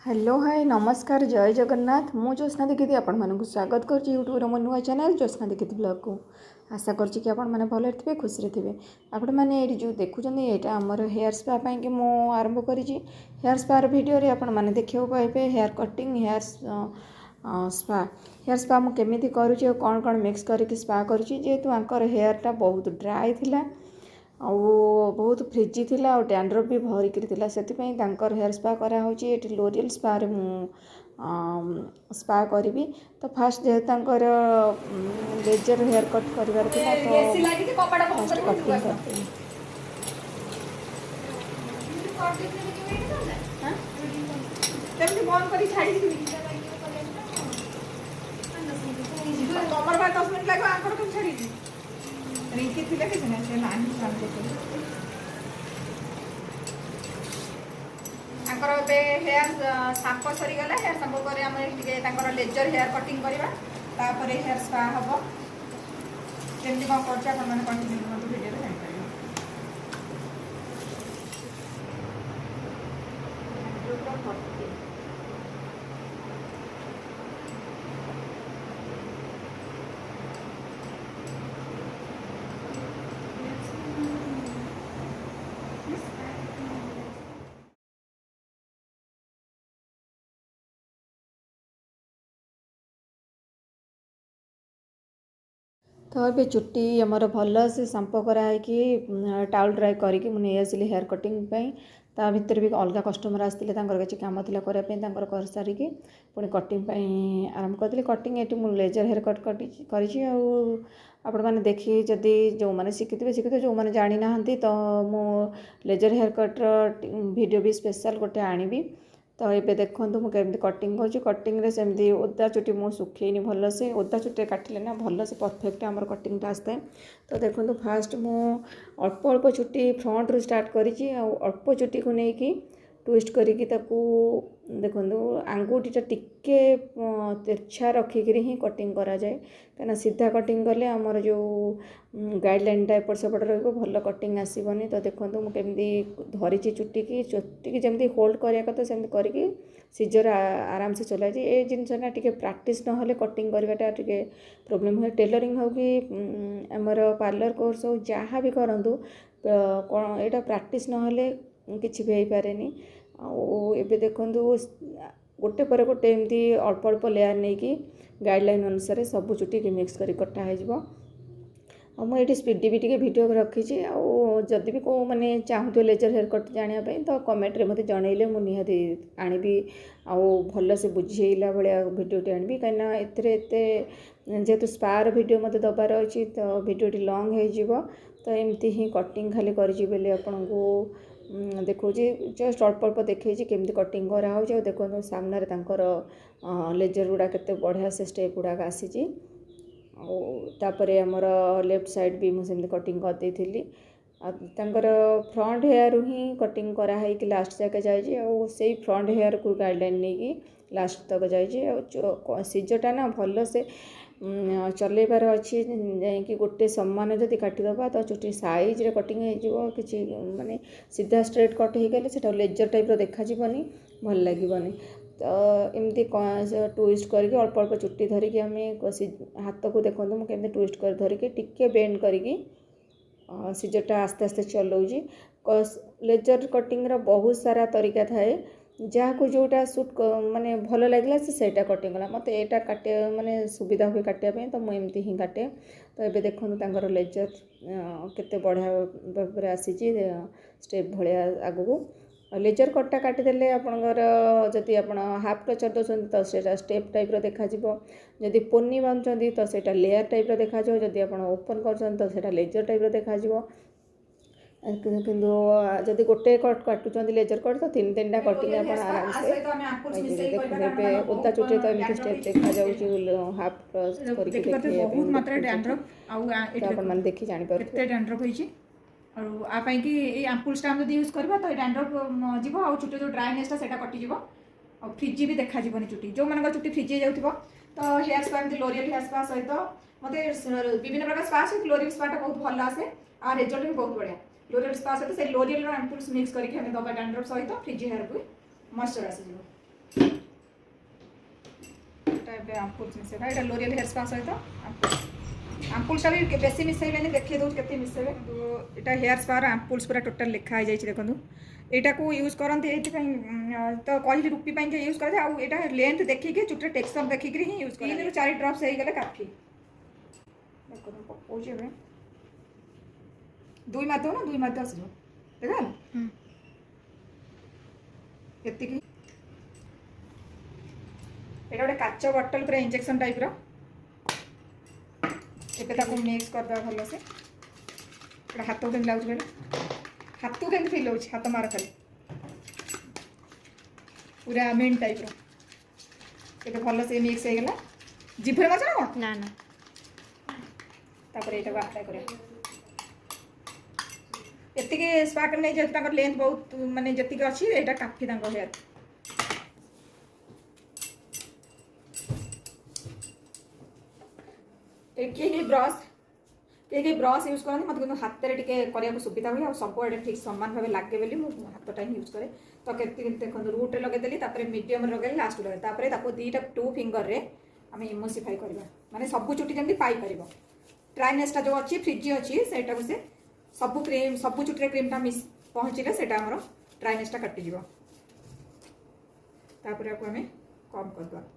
Hello hi नमस्कार जय जगन्नाथ मु ज्योत्स्ना दीक्षित आपण मानक स्वागत करुँच यूट्यूब मो नुआ चैनल ज्योत्स्ना दीक्षित ब्लॉग को आशा करुँच कि आपण मैंने भल थे खुशी थे आपण मैंने ये जो देखुं यहाँ आमर हेयर स्पा कि मु आरंभ करी हेयर स्पार भिडियो आपण मैंने देखा पाइबे हेयर कटिंग हेयर स्पा मुझे करुँची कौन कौन मिक्स करके स्पा करुँची जेहेतु आंकर हेयरटा बहुत ड्राई थिला आ बहुत फ्रिजी थिला और डैंड्रफ भी भरिक से हेयर स्पा कराऊँच ये लोरियल स्पा स्पा करी तो फास्ट जेहेतु लेजर हेयर कट कर फास्ट कटिंग करते रिंकी थी कि हेयर साम्पो सरीगला हेयर साम्पो पर आम लेजर हेयर कटिंग करवा हेयर स्पा हम केमती कौन कर कंटिन्यू वीडियो जापर तो ये चुट्टी आमर भल से सांपो कराई टाउल ड्राई करके मुझे आसली हेयर कटिंग ता भीतर भी अलग कस्टमर आसते किसी कम थी कर सारिकी पुणी कटिंग आरंभ करी कटिंग ये मुझे लेजर हेयर कट मैंने देखी जदि जो मैंने शिखी जो मैंने जानी ना तो मु लेजर हेयर कट्र वीडियो भी स्पेशल गोटे आनी तो ये देखो मुझे कटिंग कटिंग सेमती ओदा चुटी मुझे सुखेनी भल से ओदा चुटी काटिले ना भल से परफेक्ट आमर कटिंग आसता है। तो देखो फास्ट मु अल्प अल्प चुटी फ्रंट रू स्टार्ट करी अल्प चुटी को लेकिन ट्विस्ट करिकी देखो आंगुठीटा टिके तिरछा रखिक ही कटिंग करा जाए कहीं सीधा कटिंग कले आमर जो गाइडलाइनटा एपट सेपट रही भल कटिंग आसबनी। तो देखो मुझे धरी चुटी की जमी होल्ड कराया कथा सेमती करके सीजर आराम से चलाई ये जिनसा टे प्राक्टिस ना कटिंग करवाटा टे प्रोब्लेम हुए टेलरिंग हो कि आमर पार्लर कोर्स हो जहाँ भी करूँ कौन यहाँ प्राक्टिस ना किसी भी हो पारे आबे देखु गोटे पर गोटे एमती अल्प अल्प लेयर नहीं कि गाइडलाइन अनुसार सब चुटी की मिक्स कर कटा हो मुझे स्पीडी भी वीडियो रखी जदि भी को मैंने चाहूँ लेजर हेयर कट जानापी तो कमेंट मत जनइले मुझे आनी भल से बुझेला भाया भिडियोटी आनी कहीं जेहेतु स्पार वीडियो मत दबार अच्छी तो वीडियोटी लंग हो तो एमती ही कटिंग खाली करें आपन को देखो जस्ट अल्प अल्प देखे केमती कटिंग कराऊ देखो सामने लेजर गुड़ा केते बढ़िया से स्टेप गुड़ाक आसी तापर आमर लेफ्ट साइड भी मुझे कटिंग कर देती फ्रंट हेयर ही कटिंग कराई लास्ट जाके जाए फ्रंट हेयर को गाइडलाइन नहीं कि लास्ट तक जाए सीजरटा ना भल से चलैबार अच्छी जाकि गोटे सम्मान जदि काटिदबा तो चुटी साइज रे कटिंग हो कि माने सीधा स्ट्रेट कट हो गले से लेजर टाइप देखा भल लगे तो एमती ट्विस्ट करके अल्प अल्प चुट्टी धरिकी आम हाथ को देखो मुझे ट्विस्ट कर धरिकी टिके बेंड करी सीजरटा आस्ते आस्ते चलाऊँगी लेजर कटिंग बहुत सारा तरीका थाए जहाँ को जोटा सुट माने भल लगे से कटिंग कला मत यहाँ काटे माने सुविधा हुए काटापी तो मुझे ही काटे। तो ये देखो लेजर केते बढ़िया भाव आसी स्टेप भाया आगू लेजर कटा काटिदेले आपणकर जदि आप हाफ टचर दौरान तो सही स्टेप टाइप देखा जदि पोनी बांधुंट तो सही लेयर टाइप देखा जदि आप ओपन कर लेजर टाइप देखा किंतु जदि गोटे कट काटुंट लेजर कट तो तीन तीन टा कटिंग आराम से देखिए ओदा चुटे तो एमती स्टेप देखा जाऊँ हाफ करके बहुत मात्रा डैंड्रफ आपन देखि जानि परते डैंड्रफ होइछि और आ पई कि ए एम्पुल स्टाम्प जदि यूज करबा तो डैंड्रफ जीवो आ चुटे जो ड्राइनेसटा सेटा कटि जीवो और फ्रिजी भी देखा जीवनी चुटी जो मान चुटी फ्रिजी जाउथिबो तो हेयर स्पा एमती लोरियल हेयर स्पा सहित मत विभिन्न प्रकार स्पा से लोरियल स्पाटा बहुत भल आसे और रिजल्ट भी बहुत बढ़िया लोरियल स्पा सहित से लोरियल एम्पुल्स मिक्स करके हमें दबा डैंड्रफ सहित फ्रिजी हेयर को मॉइस्चर आसी जीवो। आम्पुल्स मिसेबा एटा लोरियल हेयर स्पा सहित आम्पुल्सटा भी बेसी मिसेबेनि देखिए दो केते मिसेबे एटा हेयर स्पा आम्पुल्स पूरा टोटल लिखा जाइए देखो एटा को यूज करते ये तो कहली रुपी यूज करते आउ एटा लेंथ देखिए चुटे टेक्सचर देखिक ही यूज कर 4 ड्रॉप्स हो गले काफी देखो पकाउछे बे 2 मातो ना 2 मातो आसो देखा एतिकी एटा गोटे काच बटल पूरा इंजेक्शन टाइप रो एबे ताको मिक्स कर दो भलो से एटा हाथ केम लागु छले हाथ केम फील हो हाथ मार खाली पूरा मिंट टाइप रो एबे भलो से मिक्स हो गला जिभरे मजा ना ना तापर एटा को अप्लाई करे एतिके स्पा करने जे ताकर लेंथ बहुत माने जतिके अछि एटा काफी तांको हेयर किए ब्रश यूज करते मत कि हाथ में टे सुविधा हुए सब आड़े ठीक सामान भाव लगे बोली मुझे हाथ टाइम यूज कै तो देखो रूट्रे लगेदेली मीडियम लगे लास्ट लगे दुईटा 2 फिंगर रे आम इमोसीफाई करवा माने सब चुटी जमी पाइपर ड्राइनेसटा जो अच्छी फ्रिजी अच्छी से सब क्रीम सब चुटी क्रीमटा मिस पहुँचले से ड्राइनेसटा काटिज तापर आम कम करदे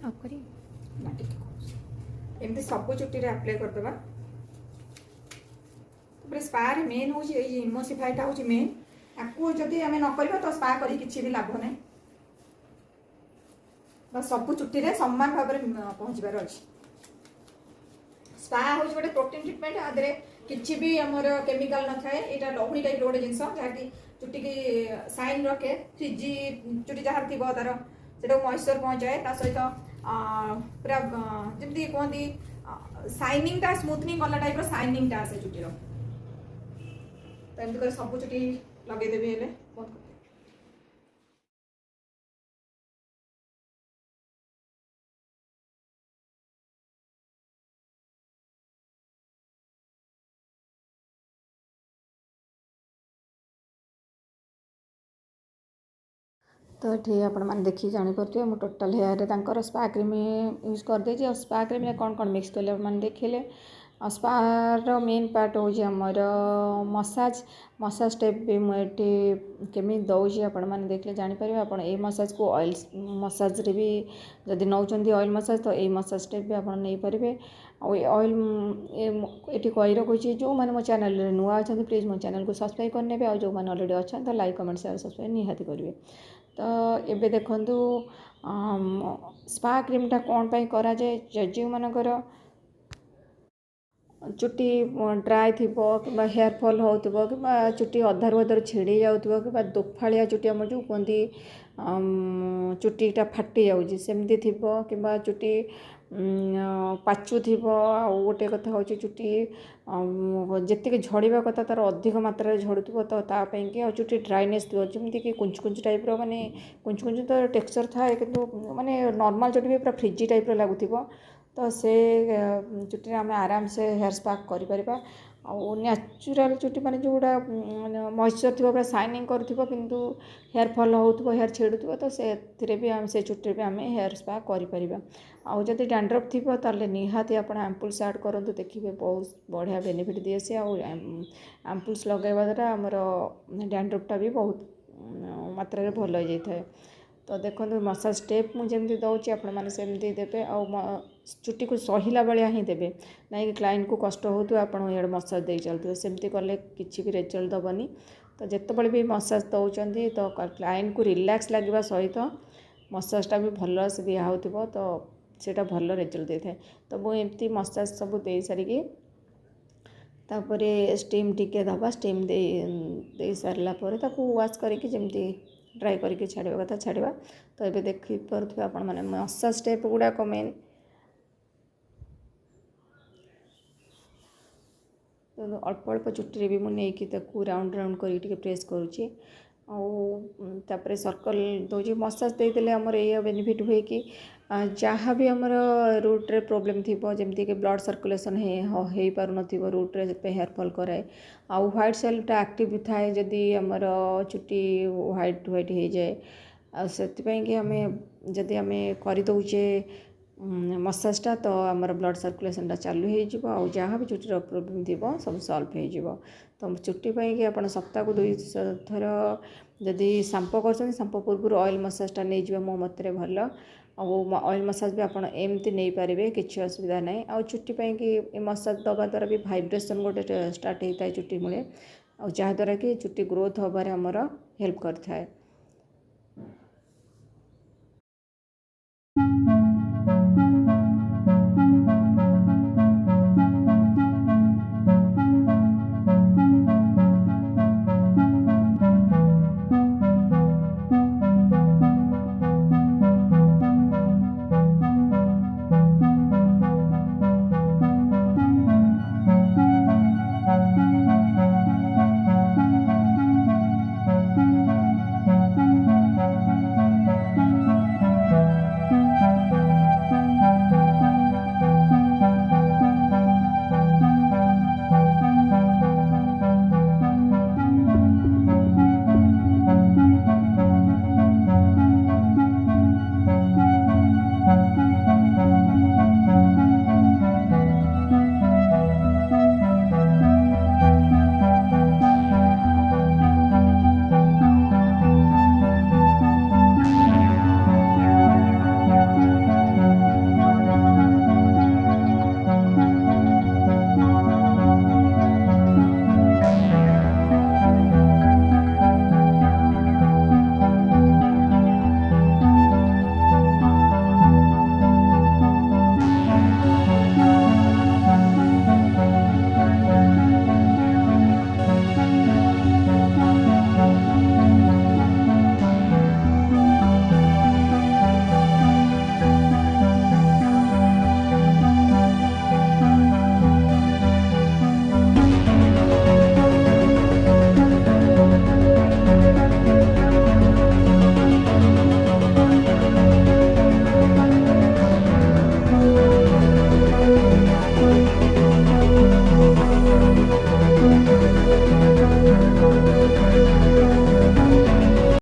ऑफ करिए एमती सब चुटी अप्लाई करदे स्पा मेन हूँ इमोसीफाईटा हूँ मेन आपको जदि आम न कर तो स्पा कर भी लाभ ना बस सब चुटी सामान भाव में पहुँचबार अच्छे स्पा हूँ गोटे प्रोटीन ट्रिटमेंट आदि किसी भी आमर केमिकल न थाए यहाँ लहुणी टाइप गोटे जिन जहाँकि चुटी की साइन रखे फ्रिजी चुटी जहाँ थी तार से मॉइस्चर पहुँचाए सहित पूरा जमी कहती साइनिंगटा स्मूथनिंग कला टाइप साइनिंगटा आसे चुटीर तो एमती सब चुटी लगेदेवी हेले बंद कर तो ये आपण मैंने देखिए जानीपे मुझे total hair spa cream use कर दे और स्पा क्रीम कौन कौन मिक्स कले मैंने देखिले स्पार मेन पार्ट हूँ आमर मसाज मसाज स्टेप भी मुझे केमी दौजी आपण मैंने देखले जानीपर आप मसाज को ऑयल मसाज रे भी जदि नौ ऑयल मसाज तो ये मसाज स्टेप भी आप नहीं पारे ऑयल ये कही रखुच्छी जो मैंने मो चैनल नुआ अच्छा प्लीज मो चैनल को सब्सक्राइब करने और जो मैंने ऑलरेडी अच्छा तो लाइक कमेंट शेयर सब्सक्राइब निहाती करेंगे तो ये देखु स्पा क्रीमटा कौन पाई करा जाए जो मानकर चुटी ड्राए थी कि हेयर फॉल हो कि चुटी अधारू अधारू छिड़ी जाऊँ कि दोफाड़िया चुटी आम जो कहती चुटीटा फाटी जाऊँगी सेमती थी कि चुटी पाचु थी गोटे कथा हूँ चुटी जी झड़वा कथा तार अधिक मात्रा झड़ू तो तापाई कि चुटी ड्राइनेस थी जमीक कि कुंच कुंच टाइप माने कुंच कुंच तो टेक्सचर थाए कि माने नॉर्मल चुटी भी पूरा फ्रिजी टाइप लगुव तो से चुटी आम आराम से हेयर स्पा कर नेचुरल चुटी माने जोड़ा मॉइस्चर थी पूरा साइनिंग करूँ किंतु हेयर फॉल हो हेयर छेड़ू तो से भी से चुटी भी आम हेयर स्पा कर आउ जदि डैंड्रफ थी ताले निहाती आप एम्पुल्स ऐड करूँ देखिए बहुत बढ़िया बेनिफिट दिए सी एम्पुल्स लगेवा द्वारा आमर डैंड्रफटा भी बहुत मात्रा भल हो जाए तो देखो मसाज स्टेप मुझे दौची आपमती देते चुटी को सहिला भाया ही देवे ना कि क्लाइंट को कष्ट हो तो आप मसाज दे चलते सेमती कले कि भी रिजल्ट दबनी तो जितेबाला भी मसाज दौरान तो क्लाइंट को रिलैक्स लगे सहित मसाजटा भी भल से दिया हो तो सेटा भल रिजल्ट दे था तो मुझे एमती मसाज सब दे सारिकी तापर स्टीम टिके दबा स्टीम दे सारा वाश करके जमी ड्राई करके छाड़ा कथा छाड़ा तो ये देखिपे आप मसाज स्टेप गुड़ाक मेन तो अल्प अल्प चुटी भी मुझे राउंड राउंड कर प्रेस करुँची आउे सर्कल दूसरी मसाज देदेले आमर ये बेनिफिट हुए कि जहाँ भी आमर रूट्रे प्रोब्लेम थी जमती कि ब्लड सर्कुलेशन हो पार न रूट्रे हेयर फॉल कराए आउ व्हाइट सेलटा एक्टिव थाए जदि आमर चुटी व्हाइट व्हाइट हो जाए से आम जदि आम करदे मसाजटा तो आमर ब्लड सर्कुलेशनटा चालू हो जहाँ भी चुटीर प्रोब्लेम थी सब सल्व हो तो चुटी कि आप सप्ताह को 2 थर जदि सांपो कर सांपो पूर्व ऑयल मसाजटा नहीं जाए मो मत भल ऑयल मसाज भी आपड़ एमती नहीं पारे किसी असुविधा ना आ चुटी कि मसाज दबा द्वारा भी वाइब्रेशन गोटे स्टार्ट होता है चुटी मूले जहाँद्वारा कि चुटी ग्रोथ होबार आमर हेल्प करता है।